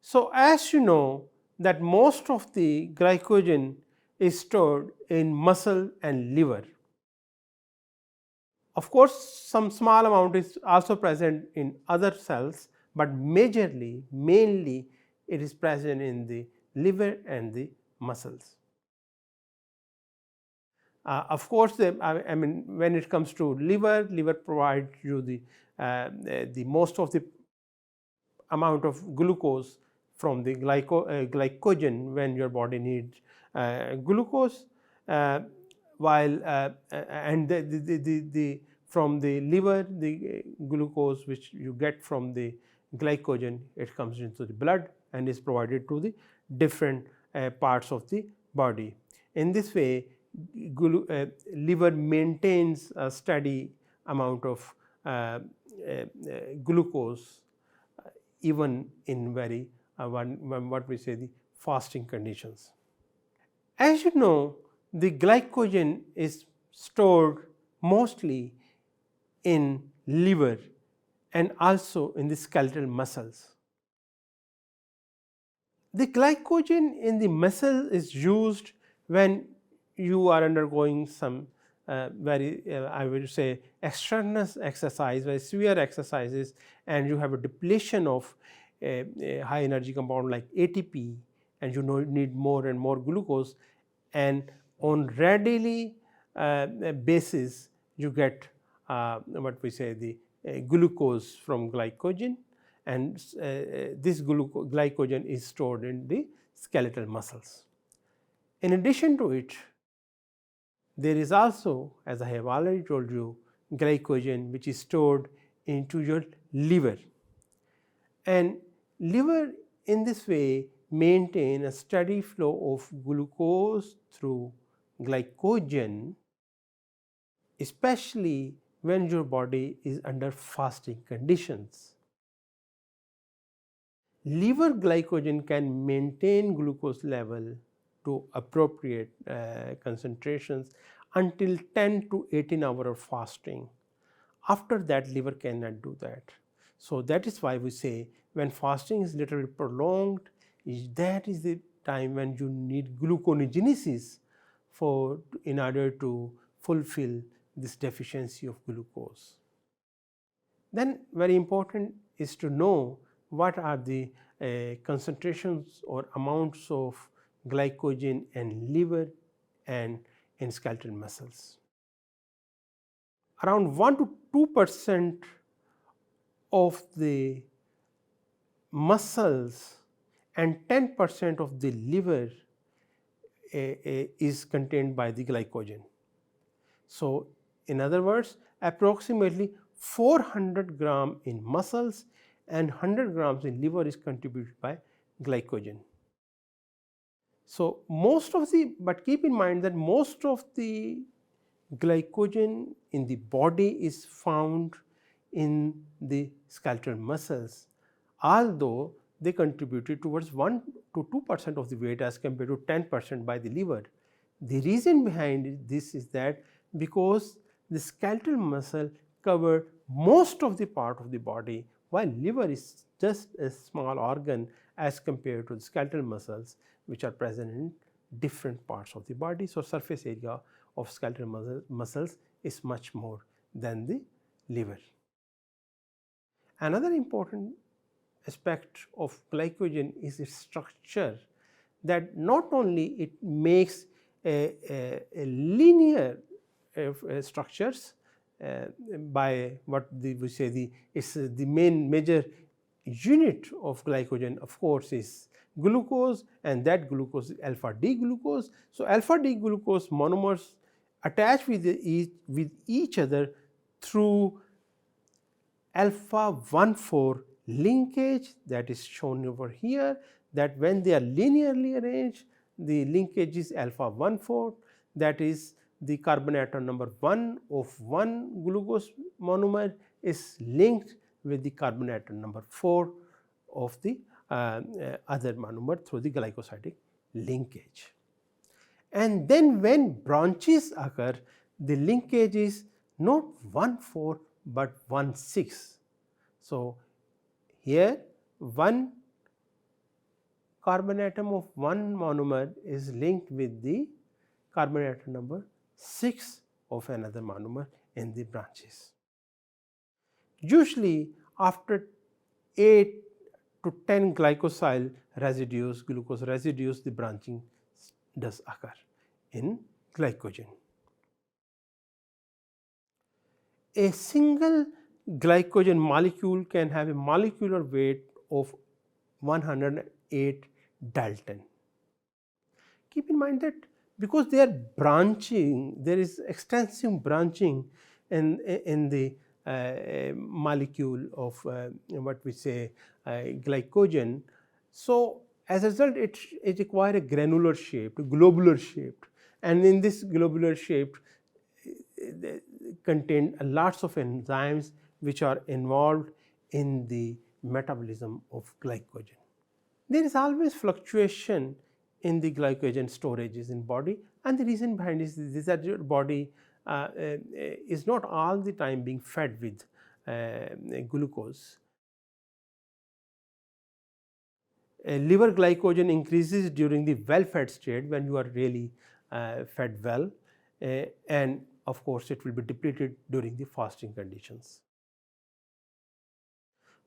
So, as you know that most of the glycogen is stored in muscle and liver. Of course, some small amount is also present in other cells, but mainly it is present in the liver and the muscles. Of course, I mean when it comes to liver provides you the most of the amount of glucose from the glycogen when your body needs glucose, while and from the liver the glucose which you get from the glycogen, it comes into the blood and is provided to the different parts of the body. In this way, liver maintains a steady amount of glucose even in very what we say the fasting conditions. As you know, the glycogen is stored mostly in liver and also in the skeletal muscles. The glycogen in the muscle is used when you are undergoing some very I would say extraneous exercise, very severe exercises, and you have a depletion of a high energy compound like ATP, and you need more and more glucose, and on readily basis you get what we say the glucose from glycogen, and this glycogen is stored in the skeletal muscles. In addition to it, there is also, as I have already told you, glycogen which is stored into your liver, and liver in this way maintain a steady flow of glucose through glycogen, especially when your body is under fasting conditions. Liver glycogen can maintain glucose level to appropriate concentrations until 10 to 18 hours of fasting. After that, liver cannot do that. So, that is why we say when fasting is little bit prolonged, that is the time when you need gluconeogenesis in order to fulfill this deficiency of glucose. Then very important is to know what are the concentrations or amounts of glycogen in liver and in skeletal muscles. Around 1 to 2% of the muscles and 10% of the liver is contained by the glycogen. So, in other words, approximately 400 gram in muscles and 100 grams in liver is contributed by glycogen. So, but keep in mind that most of the glycogen in the body is found in the skeletal muscles, although they contributed towards 1 to 2% of the weight as compared to 10% by the liver. The reason behind this is that because the skeletal muscle cover most of the part of the body, while liver is just a small organ as compared to the skeletal muscles which are present in different parts of the body. So, surface area of skeletal muscles is much more than the liver. Another important aspect of glycogen is its structure, that not only it makes a linear structures by what we say is the major unit of glycogen, of course, is glucose, and that glucose is alpha D glucose. So, alpha D glucose monomers attach with each other through alpha 1,4 linkage, that is shown over here, that when they are linearly arranged, the linkage is alpha 1,4, that is the carbon atom number 1 of one glucose monomer is linked with the carbon atom number 4 of the other monomer through the glycosidic linkage. And then when branches occur, the linkage is not 1,4 but 1,6. So, here one carbon atom of one monomer is linked with the carbon atom number 6 of another monomer in the branches. Usually after 8 to 10 glycosyl residues, glucose residues, the branching does occur in glycogen. A single glycogen molecule can have a molecular weight of 108 Dalton. Keep in mind that because they are branching, there is extensive branching in the molecule of what we say glycogen. So, as a result, it requires a granular shaped, globular shaped, and in this globular shaped contain lots of enzymes which are involved in the metabolism of glycogen. There is always fluctuation in the glycogen storages in body, and the reason behind this is that your body is not all the time being fed with glucose. Liver glycogen increases during the well-fed state when you are really fed well, and of course, it will be depleted during the fasting conditions.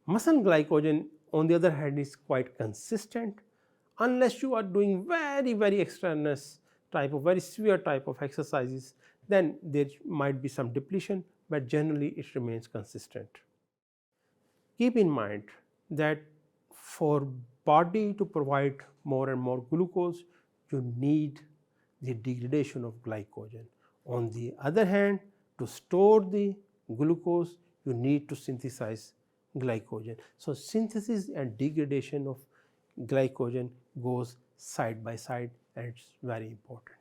Muscle glycogen, on the other hand, is quite consistent unless you are doing very extraneous type of very severe type of exercises, then there might be some depletion, but generally it remains consistent. Keep in mind that for body to provide more and more glucose, you need the degradation of glycogen. On the other hand, to store the glucose, you need to synthesize glycogen. So, synthesis and degradation of glycogen goes side by side, and it is very important.